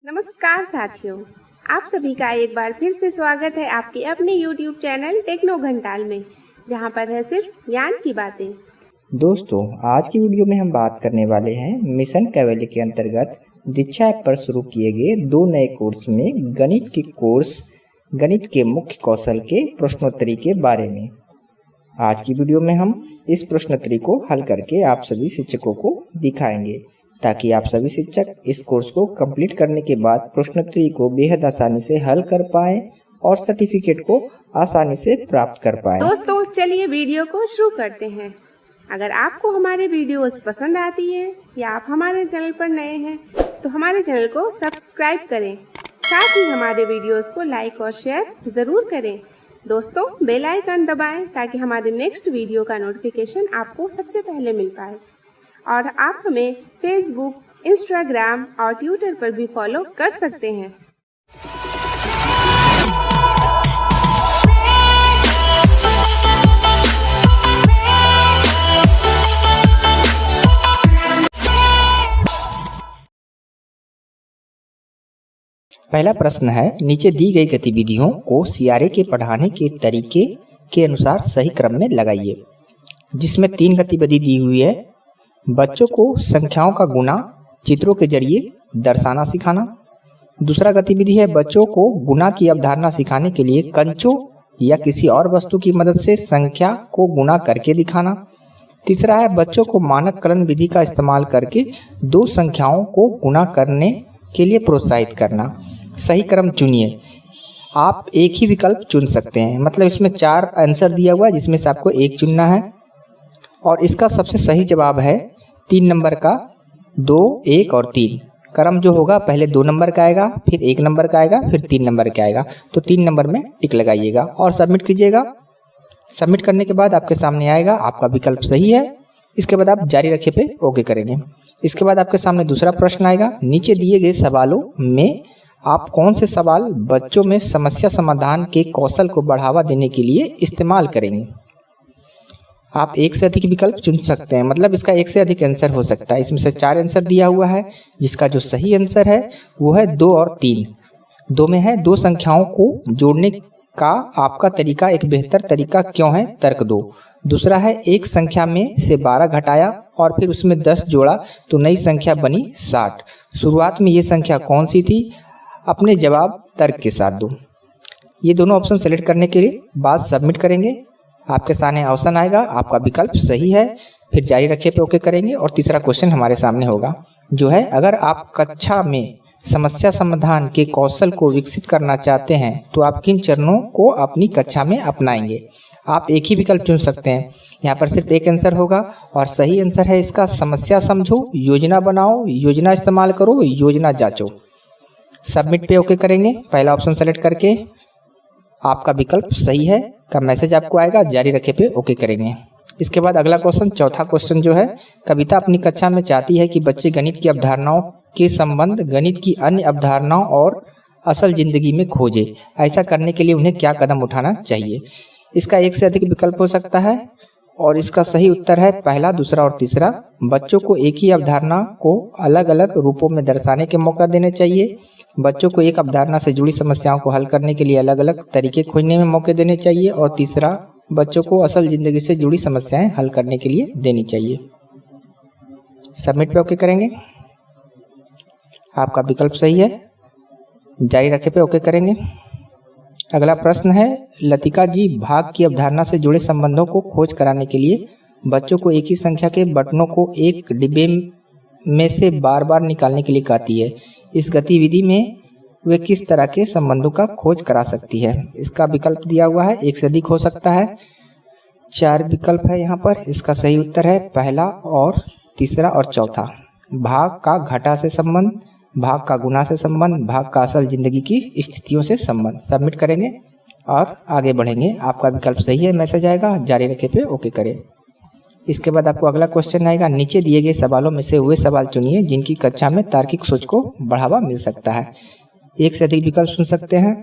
नमस्कार साथियों, आप सभी का एक बार फिर से स्वागत है आपके अपने YouTube चैनल टेक्नो घंटाल में, जहां पर है सिर्फ ज्ञान की बातें। दोस्तों, आज की वीडियो में हम बात करने वाले हैं मिशन कैवेली के अंतर्गत दीक्षा ऐप पर शुरू किए गए 2 नए कोर्स में गणित के मुख्य कौशल के प्रश्नोत्तरी के बारे में। आज की वीडियो में हम इस प्रश्नोत्तरी को हल करके आप सभी शिक्षकों को दिखाएंगे, ताकि आप सभी शिक्षक इस कोर्स को कंप्लीट करने के बाद प्रश्नोत्तरी को बेहद आसानी से हल कर पाएं और सर्टिफिकेट को आसानी से प्राप्त कर पाएं। दोस्तों, चलिए वीडियो को शुरू करते हैं। अगर आपको हमारे वीडियोस पसंद आती है या आप हमारे चैनल पर नए हैं तो हमारे चैनल को सब्सक्राइब करें, साथ ही हमारे वीडियोस को लाइक और शेयर ज़रूर करें। दोस्तों, बेल आइकन दबाएं ताकि हमारे नेक्स्ट वीडियो का नोटिफिकेशन आपको सबसे पहले मिल पाए। और आप हमें फेसबुक, इंस्टाग्राम और ट्विटर पर भी फॉलो कर सकते हैं। पहला प्रश्न है, नीचे दी गई गतिविधियों को सीआरए के पढ़ाने के तरीके के अनुसार सही क्रम में लगाइए। जिसमें 3 गतिविधि दी हुई है। बच्चों को संख्याओं का गुणा चित्रों के जरिए दर्शाना सिखाना। दूसरा गतिविधि है बच्चों को गुणा की अवधारणा सिखाने के लिए कंचों या किसी और वस्तु की मदद से संख्या को गुणा करके दिखाना। तीसरा है बच्चों को मानककरण विधि का इस्तेमाल करके 2 संख्याओं को गुणा करने के लिए प्रोत्साहित करना। सही क्रम चुनिए। आप एक ही विकल्प चुन सकते हैं, मतलब इसमें 4 आंसर दिया हुआ है जिसमें से आपको एक चुनना है। और इसका सबसे सही जवाब है 3 नंबर का 2, 1 और 3। क्रम जो होगा पहले 2 नंबर का आएगा, फिर 1 नंबर का आएगा, फिर 3 नंबर का आएगा। तो 3 नंबर में टिक लगाइएगा और सबमिट कीजिएगा। सबमिट करने के बाद आपके सामने आएगा आपका विकल्प सही है। इसके बाद आप जारी रखे पे ओके करेंगे। इसके बाद आपके सामने दूसरा प्रश्न आएगा। नीचे दिए गए सवालों में आप कौन से सवाल बच्चों में समस्या समाधान के कौशल को बढ़ावा देने के लिए इस्तेमाल करेंगे। आप एक से अधिक विकल्प चुन सकते हैं, मतलब इसका एक से अधिक आंसर हो सकता है। इसमें से 4 आंसर दिया हुआ है, जिसका जो सही आंसर है वो है 2 और 3। 2 में है 2 संख्याओं को जोड़ने का आपका तरीका एक बेहतर तरीका क्यों है, तर्क दो। दूसरा है एक संख्या में से 12 घटाया और फिर उसमें 10 जोड़ा तो नई संख्या बनी 60। शुरुआत में ये संख्या कौन सी थी, अपने जवाब तर्क के साथ दो। ये दोनों ऑप्शन सेलेक्ट करने के बाद सबमिट करेंगे। आपके सामने ऑप्शन आएगा आपका विकल्प सही है, फिर जारी रखे पे ओके करेंगे। और तीसरा क्वेश्चन हमारे सामने होगा जो है, अगर आप कक्षा में समस्या समाधान के कौशल को विकसित करना चाहते हैं तो आप किन चरणों को अपनी कक्षा में अपनाएंगे। आप एक ही विकल्प चुन सकते हैं। यहाँ पर सिर्फ एक आंसर होगा और सही आंसर है इसका समस्या समझो, योजना बनाओ, योजना इस्तेमाल करो, योजना जांचो। सबमिट पे ओके करेंगे। पहला ऑप्शन सेलेक्ट करके आपका विकल्प सही है का मैसेज आपको आएगा, जारी रखे पे ओके करेंगे। इसके बाद अगला क्वेश्चन, चौथा क्वेश्चन जो है, कविता अपनी कक्षा में चाहती है कि बच्चे गणित की अवधारणाओं के संबंध गणित की अन्य अवधारणाओं और असल जिंदगी में खोजे। ऐसा करने के लिए उन्हें क्या कदम उठाना चाहिए। इसका एक से अधिक विकल्प हो सकता है और इसका सही उत्तर है पहला, दूसरा और तीसरा। बच्चों को एक ही अवधारणा को अलग अलग रूपों में दर्शाने के मौका देने चाहिए। बच्चों को एक अवधारणा से जुड़ी समस्याओं को हल करने के लिए अलग अलग तरीके खोजने में मौके देने चाहिए। और तीसरा, बच्चों को असल जिंदगी से जुड़ी समस्याएं हल करने के लिए देनी चाहिए। सबमिट पे ओके करेंगे। आपका विकल्प सही है, जारी रखे पे ओके करेंगे। अगला प्रश्न है, लतिका जी भाग की अवधारणा से जुड़े संबंधों को खोज कराने के लिए बच्चों को एक ही संख्या के बटनों को एक डिब्बे में से बार बार निकालने के लिए कहती है। इस गतिविधि में वे किस तरह के संबंधों का खोज करा सकती है। इसका विकल्प दिया हुआ है, एक से अधिक हो सकता है। 4 विकल्प है यहाँ पर। इसका सही उत्तर है पहला और तीसरा और चौथा। भाग का घटा से संबंध, भाग का गुना से संबंध, भाग का असल जिंदगी की स्थितियों से संबंध। सबमिट करेंगे और आगे बढ़ेंगे। आपका विकल्प सही है, मैसेज आएगा, जारी रखे पे ओके करें। इसके बाद आपको अगला क्वेश्चन आएगा, नीचे दिए गए सवालों में से वे सवाल चुनिए जिनकी कक्षा में तार्किक सोच को बढ़ावा मिल सकता है। एक से अधिक विकल्प सुन सकते हैं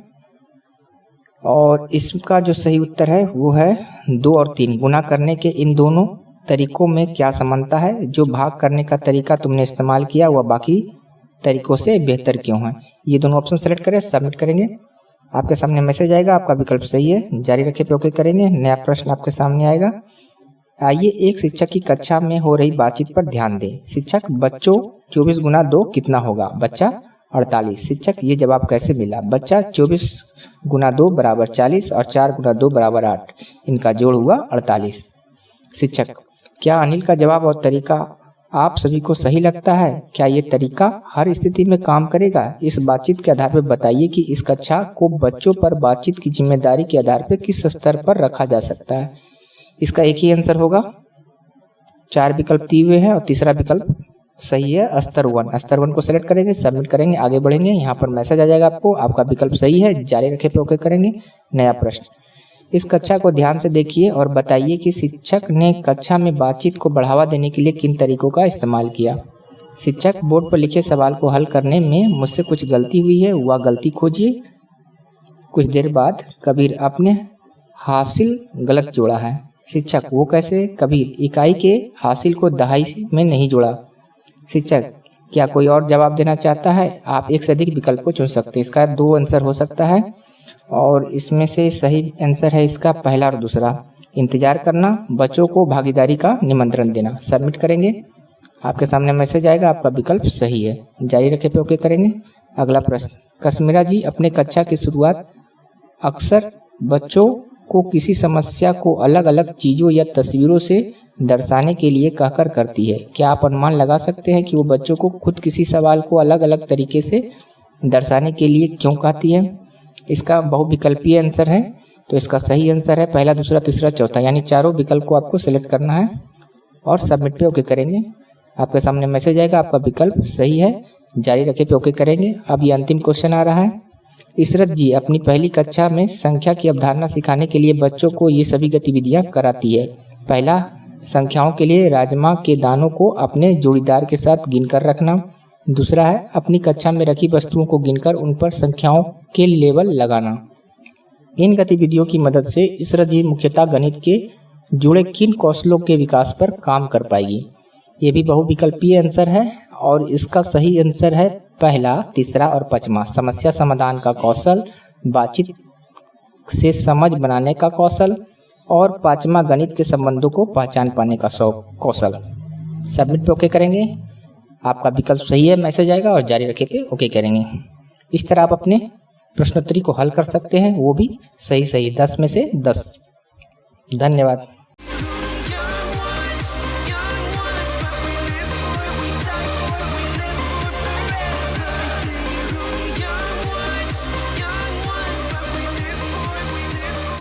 और इसका जो सही उत्तर है वो है 2 और 3। गुना करने के इन दोनों तरीकों में क्या समानता है। जो भाग करने का तरीका तुमने इस्तेमाल किया वह बाकी तरीकों से बेहतर क्यों है। ये दोनों ऑप्शन सेलेक्ट करें, सबमिट करेंगे। आपके सामने मैसेज आएगा, आपका विकल्प सही है, जारी रखें पे ओके करेंगे। नया प्रश्न आपके सामने आएगा। आइए एक शिक्षक की कक्षा में हो रही बातचीत पर ध्यान दें। शिक्षक, बच्चों 24 गुना 2 कितना होगा? बच्चा, 48। शिक्षक, ये जवाब कैसे मिला? बच्चा, 24 गुना 2 बराबर 40 और 4 गुना 2 बराबर 8, इनका जोड़ हुआ 48। शिक्षक, क्या अनिल का जवाब और तरीका आप सभी को सही लगता है? क्या ये तरीका हर स्थिति में काम करेगा? इस बातचीत के आधार पर बताइए कि इस कक्षा को बच्चों पर बातचीत की जिम्मेदारी के आधार पर किस स्तर पर रखा जा सकता है। इसका एक ही आंसर होगा। 4 विकल्प दिए हुए हैं और तीसरा विकल्प सही है, स्तर 1। स्तर 1 को सेलेक्ट करेंगे, सबमिट करेंगे, आगे बढ़ेंगे। यहाँ पर मैसेज आ जाएगा आपको, आपका विकल्प सही है, जारी रखे पे ओके करेंगे। नया प्रश्न, इस कक्षा को ध्यान से देखिए और बताइए कि शिक्षक ने कक्षा में बातचीत को बढ़ावा देने के लिए किन तरीकों का इस्तेमाल किया। शिक्षक, बोर्ड पर लिखे सवाल को हल करने में मुझसे कुछ गलती हुई है, वह गलती खोजिए। कुछ देर बाद, कबीर, आपने हासिल गलत जोड़ा है। शिक्षक, वो कैसे? कबीर, इकाई के हासिल को दहाई में नहीं जोड़ा। शिक्षक, क्या कोई और जवाब देना चाहता है? आप एक से अधिक विकल्प को चुन सकते हैं। इसका 2 आंसर हो सकता है और इसमें से सही आंसर है इसका पहला और दूसरा। इंतजार करना, बच्चों को भागीदारी का निमंत्रण देना। सबमिट करेंगे, आपके सामने मैसेज आएगा, आपका विकल्प सही है, जारी रखे पे ओके करेंगे। अगला प्रश्न, कश्मीरा जी अपने कक्षा की शुरुआत अक्सर बच्चों को किसी समस्या को अलग अलग चीज़ों या तस्वीरों से दर्शाने के लिए कहकर करती है। क्या आप अनुमान लगा सकते हैं कि वो बच्चों को खुद किसी सवाल को अलग अलग तरीके से दर्शाने के लिए क्यों कहती है? इसका बहुविकल्पीय आंसर है, तो इसका सही आंसर है पहला, दूसरा, तीसरा, चौथा, यानी चारों विकल्प को आपको सिलेक्ट करना है और सबमिट पे ओके करेंगे। आपके सामने मैसेज आएगा, आपका विकल्प सही है, जारी रखे पे ओके करेंगे। अब ये अंतिम क्वेश्चन आ रहा है। इसरत जी अपनी पहली कक्षा में संख्या की अवधारणा सिखाने के लिए बच्चों को ये सभी गतिविधियां कराती है। पहला, संख्याओं के लिए राजमा के दानों को अपने जोड़ीदार के साथ गिनकर रखना। दूसरा है अपनी कक्षा में रखी वस्तुओं को गिनकर उन पर संख्याओं के लेबल लगाना। इन गतिविधियों की मदद से इसरत जी मुख्यतः गणित के जुड़े किन कौशलों के विकास पर काम कर पाएगी? ये भी बहुविकल्पीय आंसर है और इसका सही आंसर है पहला, तीसरा और पांचवा। समस्या समाधान का कौशल, बातचीत से समझ बनाने का कौशल और पांचवा गणित के संबंधों को पहचान पाने का कौशल। सबमिट पे ओके करेंगे, आपका विकल्प सही है, मैसेज आएगा और जारी रखे पे ओके करेंगे। इस तरह आप अपने प्रश्नोत्तरी को हल कर सकते हैं, वो भी सही 10 में से 10। धन्यवाद।